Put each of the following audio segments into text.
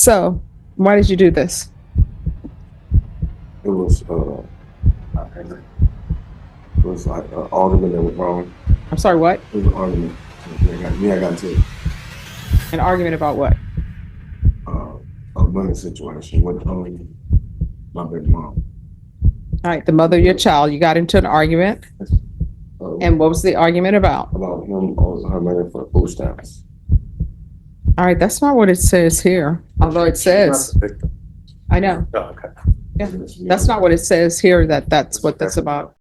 So, why did you do this? It was like an argument that was wrong. I'm sorry, what? It was an argument. We got into An argument about what? a money situation with my baby mom. All right, the mother of your child, you got into an argument. And what was the argument about? About him owes her money for food stamps. All right, that's not what it says here. Although it says, I know. Oh, okay. Yeah, that's not what it says here, that's what that's about.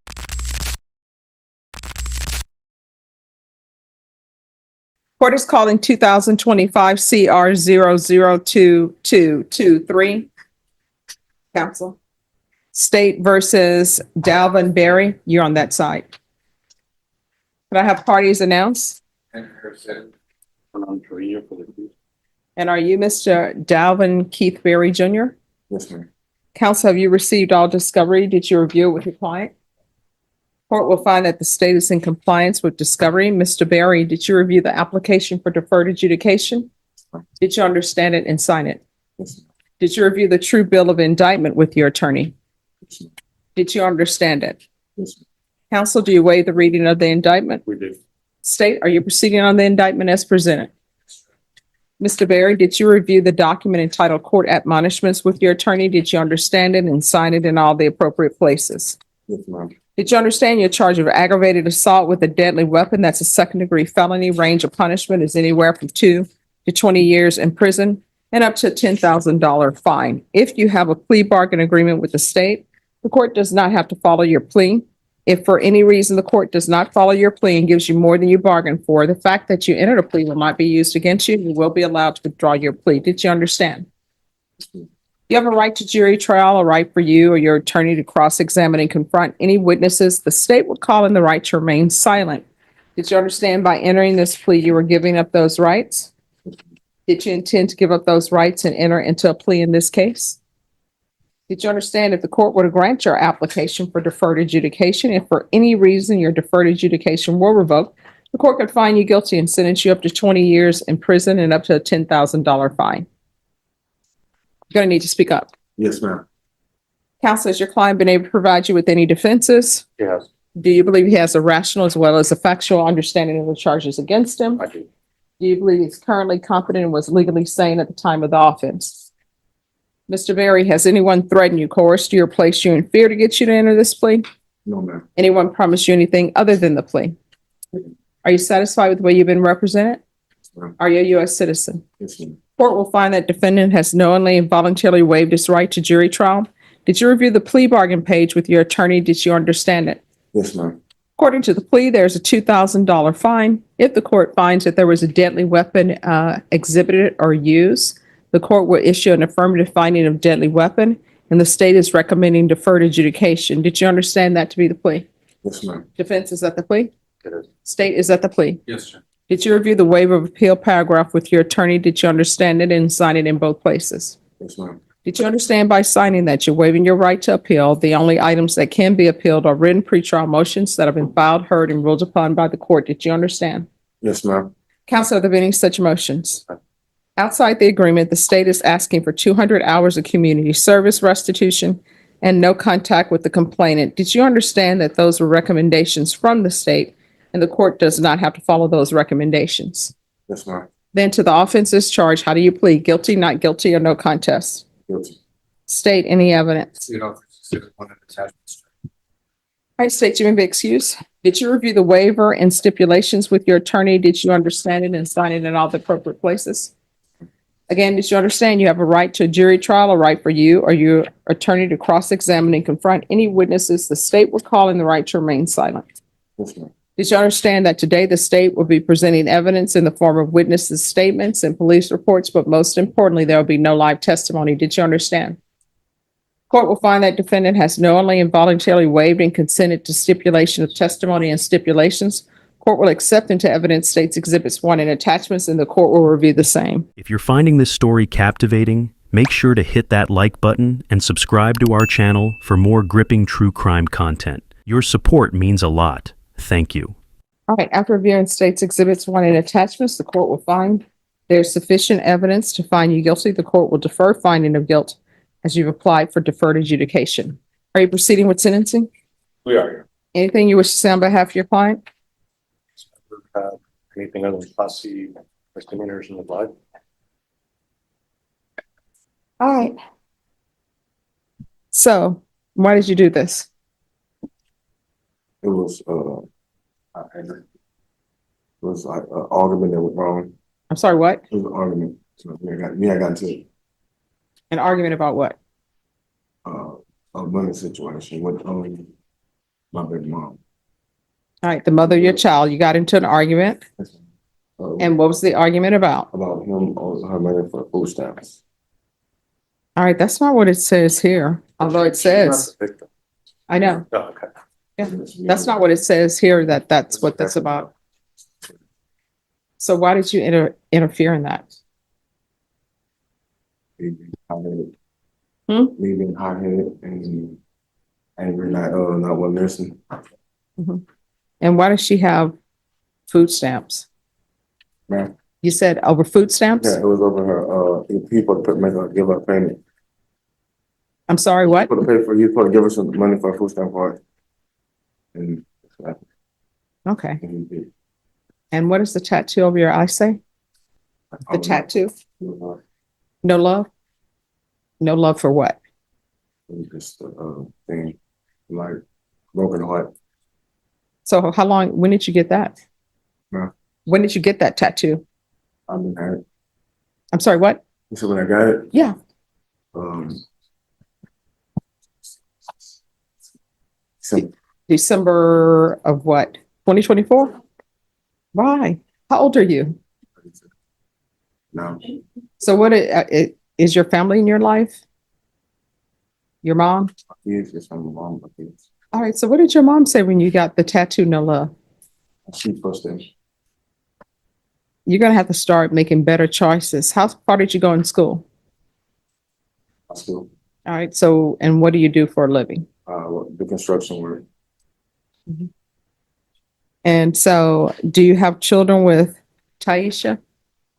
Court is calling 2025 CR 0022223. Counsel. State versus Dalvin Berry. You're on that side. Could I have parties announced? And are you Mr. Dalvin Keith Berry Jr.? Yes, ma'am. Counsel, have you received all discovery? Did you review it with your client? Court will find that the state is in compliance with discovery. Mr. Berry, did you review the application for deferred adjudication? Did you understand it and sign it? Yes, ma'am. Did you review the true bill of indictment with your attorney? Yes, ma'am. Did you understand it? Yes, ma'am. Counsel, do you waive the reading of the indictment? We did. State, are you proceeding on the indictment as presented? Mr. Berry, did you review the document entitled Court Admonishments with your attorney? Did you understand it and sign it in all the appropriate places? Yes, ma'am. Did you understand your charge of aggravated assault with a deadly weapon? That's a second-degree felony. Range of punishment is anywhere from 2 to 20 years in prison and up to a $10,000 fine. If you have a plea bargain agreement with the state, the court does not have to follow your plea. If for any reason the court does not follow your plea and gives you more than you bargained for, the fact that you entered a plea will not be used against you. You will be allowed to withdraw your plea. Did you understand? You have a right to jury trial, a right for you or your attorney to cross-examine and confront any witnesses. The state would call in the right to remain silent. Did you understand by entering this plea you were giving up those rights? Did you intend to give up those rights and enter into a plea in this case? Did you understand if the court were to grant your application for deferred adjudication, if for any reason your deferred adjudication were revoked, the court could find you guilty and sentence you up to 20 years in prison and up to a $10,000 fine? You're going to need to speak up. Yes, ma'am. Counsel, has your client been able to provide you with any defenses? Yes, Do you believe he has a rational as well as a factual understanding of the charges against him? I do. Do you believe he's currently competent and was legally sane at the time of the offense? Mr. Berry, has anyone threatened you, coerced you, or placed you in fear to get you to enter this plea? No, ma'am. Anyone promised you anything other than the plea? Are you satisfied with the way you've been represented? Yes, ma'am. Are you a U.S. citizen? Yes, ma'am. Court will find that defendant has knowingly and voluntarily waived his right to jury trial. Did you review the plea bargain page with your attorney? Did you understand it? Yes, ma'am. According to the plea, there's a $2,000 fine. If the court finds that there was a deadly weapon exhibited or used, the court will issue an affirmative finding of deadly weapon, and the state is recommending deferred adjudication. Did you understand that to be the plea? Yes, ma'am. Defense is at the plea? It is. State is at the plea? Yes, sir. Did you review the waiver of appeal paragraph with your attorney? Did you understand it and sign it in both places? Yes, ma'am. Did you understand by signing that you're waiving your right to appeal? The only items that can be appealed are written pretrial motions that have been filed, heard, and ruled upon by the court. Did you understand? Yes, ma'am. Counsel, are there any such motions? Outside the agreement, the state is asking for 200 hours of community service restitution and no contact with the complainant. Did you understand that those were recommendations from the state and the court does not have to follow those recommendations? Yes, ma'am. Then to the offenses charged, how do you plead? Guilty, not guilty, or no contest? Guilty. State any evidence. You know, one attachment. All right, state, you may be excused. Did you review the waiver and stipulations with your attorney? Did you understand it and sign it in all the appropriate places? Again, did you understand you have a right to a jury trial, a right for you or your attorney to cross-examine and confront any witnesses? The state will call in the right to remain silent. Yes, ma'am. Did you understand that today the state will be presenting evidence in the form of witnesses' statements and police reports, but most importantly, there will be no live testimony? Did you understand? Court will find that defendant has knowingly and voluntarily waived and consented to stipulation of testimony and stipulations. Court will accept into evidence states exhibits 1 and attachments, and the court will review the same. If you're finding this story captivating, make sure to hit that like button and subscribe to our channel for more gripping true crime content. Your support means a lot. Thank you. All right, after reviewing states exhibits 1 and attachments, the court will find There's sufficient evidence to find you guilty. The court will defer finding of guilt as you've applied for deferred adjudication. Are you proceeding with sentencing? We are. Anything you wish to say on behalf of your client? Anything other than Class C misdemeanors in the blood? All right. So why did you do this? It was, like an argument that was wrong. I'm sorry, what? It was an argument. So I got into An argument about what? a money situation with my baby mom. All right, the mother of your child, you got into an argument. And what was the argument about? About him owes her money for food stamps. All right, that's not what it says here, although it says, I know, Oh, okay. that's not what it says here, that's what that's about. So why did you interfere in that? Me being hot-headed. Hmm? Me being hot-headed and angry, not one listening. And why does she have food stamps? Man, You said over food stamps? yeah, it was over her, people to make her give her payment. I'm sorry, what? Put to pay for, you supposed to give her some money for a food stamp card. And Okay. he did. And what does the tattoo over your eye say? The tattoo? No love? No love for what? It was just a thing, like broken heart. So how long, when did you get that? Huh? When did you get that tattoo? I've been had it. I'm sorry, what? So when I got it, Yeah. so December of what? 2024? Why? How old are you? now So is your family in your life? Your mom? he is just my mom, but he's All right. So what did your mom say when you got the tattoo, no love? she first thing. You're going to have to start making better choices. How far did you go in school? School, All right. So, and what do you do for a living? the construction work. And so do you have children with Taisha?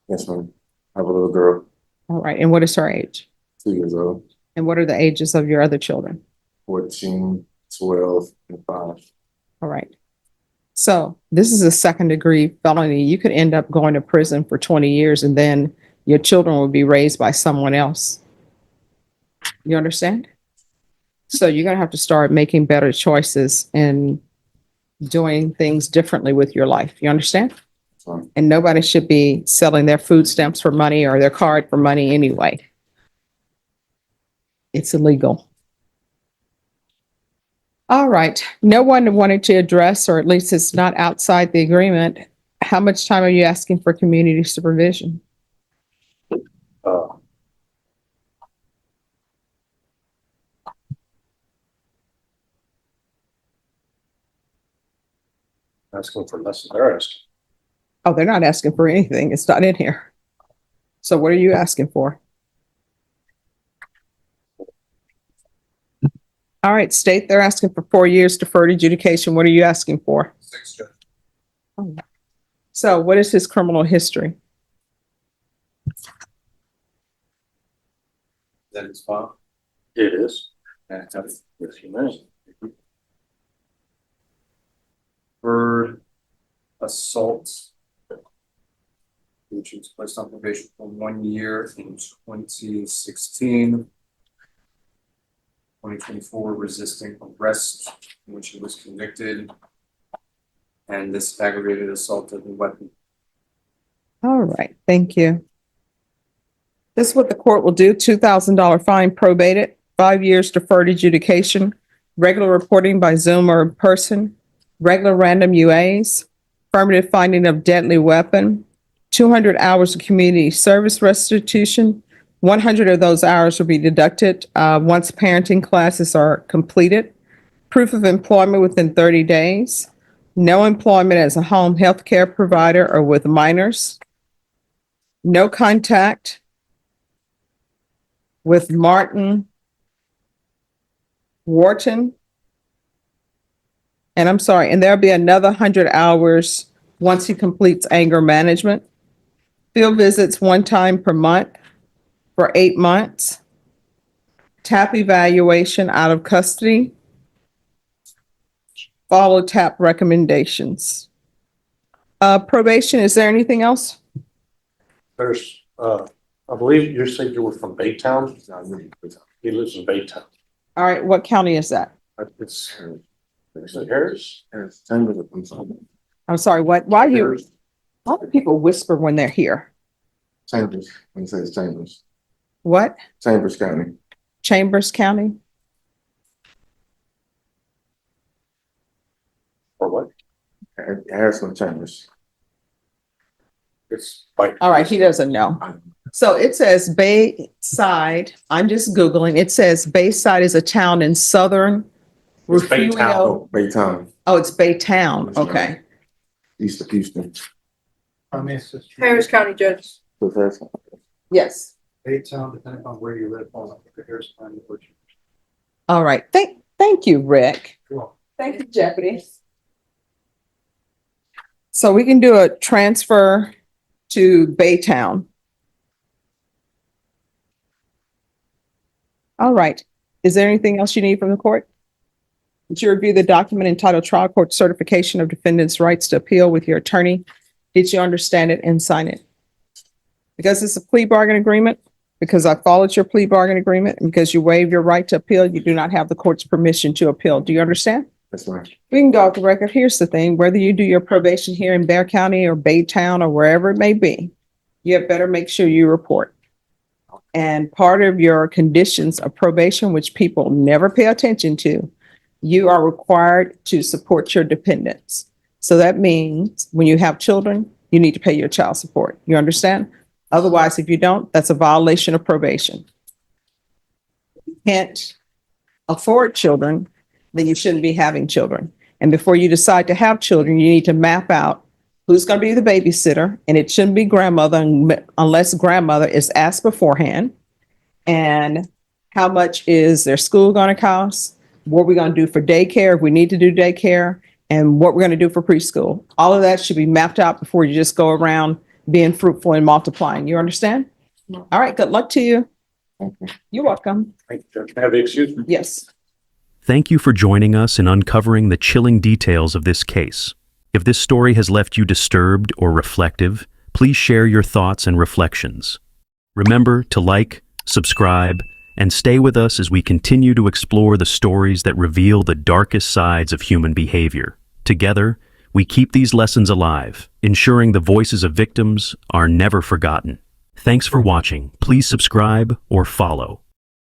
Yes, ma'am. I have a little girl, All right. And what is her age? 2 years old, And what are the ages of your other children? 14, 12, and 5. All right. So this is a second degree felony. You could end up going to prison for 20 years and then your children will be raised by someone else. You understand? So you're going to have to start making better choices and doing things differently with your life. You understand? So And nobody should be selling their food stamps for money or their card for money anyway. It's illegal. All right. No one wanted to address, or at least it's not outside the agreement. How much time are you asking for community supervision? asking for less than they're asking. Oh, they're not asking for anything. It's not in here. So what are you asking for? All right, state they're asking for 4 years deferred adjudication. What are you asking for? 6, Judge. So what is his criminal history? That is fine. It is. Yes, Yes, you may. for assault, which was placed on probation for 1 year in 2016. 2024 resisting arrest, in which he was convicted. And this aggravated assault of a weapon. All right, thank you. This is what the court will do. $2,000 fine probated, 5 years deferred adjudication, regular reporting by Zoom or in person, regular random UAs, affirmative finding of deadly weapon, 200 hours of community service restitution. 100 of those hours will be deducted once parenting classes are completed. Proof of employment within 30 days. No employment as a home health care provider or with minors. No contact with Martin Wharton. And I'm sorry, and there'll be another 100 hours once he completes anger management. Field visits 1 time per month for 8 months. TAP evaluation out of custody. Follow TAP recommendations. Probation, is there anything else? There's, I believe you said you were from Baytown. He lives in Baytown. All right, what county is that? It's, is it Harris? I'm sorry, what, why you, a lot of people whisper when they're here. Chambers, when it says Chambers, What? Chambers County. Chambers County? Or what? Harrison Chambers. It's like. All right, he doesn't know. So it says Bayside, I'm just Googling, it says Bayside is a town in southern It's Refugio. Baytown. Oh, Baytown, Oh, it's Baytown, okay. east of Houston. Harris County Judge. So that's, Yes. Baytown, depending on where you live, on the Harris County, which. All right, thank you, Rick. Cool. Thank you, Jeopardy. So we can do a transfer to Baytown. All right. Is there anything else you need from the court? Did you review the document entitled Trial Court Certification of Defendant's Rights to Appeal with your attorney? Did you understand it and sign it? Because it's a plea bargain agreement, because I followed your plea bargain agreement, and because you waive your right to appeal, you do not have the court's permission to appeal. Do you understand? that's right. We can go off the record. Here's the thing, whether you do your probation here in Bear County or Baytown or wherever it may be, you had better make sure you report. And part of your conditions of probation, which people never pay attention to, you are required to support your dependents. So that means when you have children, you need to pay your child support. You understand? Otherwise, if you don't, that's a violation of probation. If you can't afford children, then you shouldn't be having children. And before you decide to have children, you need to map out who's going to be the babysitter, and it shouldn't be grandmother unless grandmother is asked beforehand. And how much is their school going to cost? What we're going to do for daycare, if we need to do daycare, and what we're going to do for preschool. All of that should be mapped out before you just go around being fruitful and multiplying. You understand? All right, good luck to you. You're welcome. Thank you, Judge. Have you excused me? Yes. Thank you for joining us in uncovering the chilling details of this case. If this story has left you disturbed or reflective, please share your thoughts and reflections. Remember to like, subscribe, and stay with us as we continue to explore the stories that reveal the darkest sides of human behavior. Together, we keep these lessons alive, ensuring the voices of victims are never forgotten. Thanks for watching. Please subscribe or follow.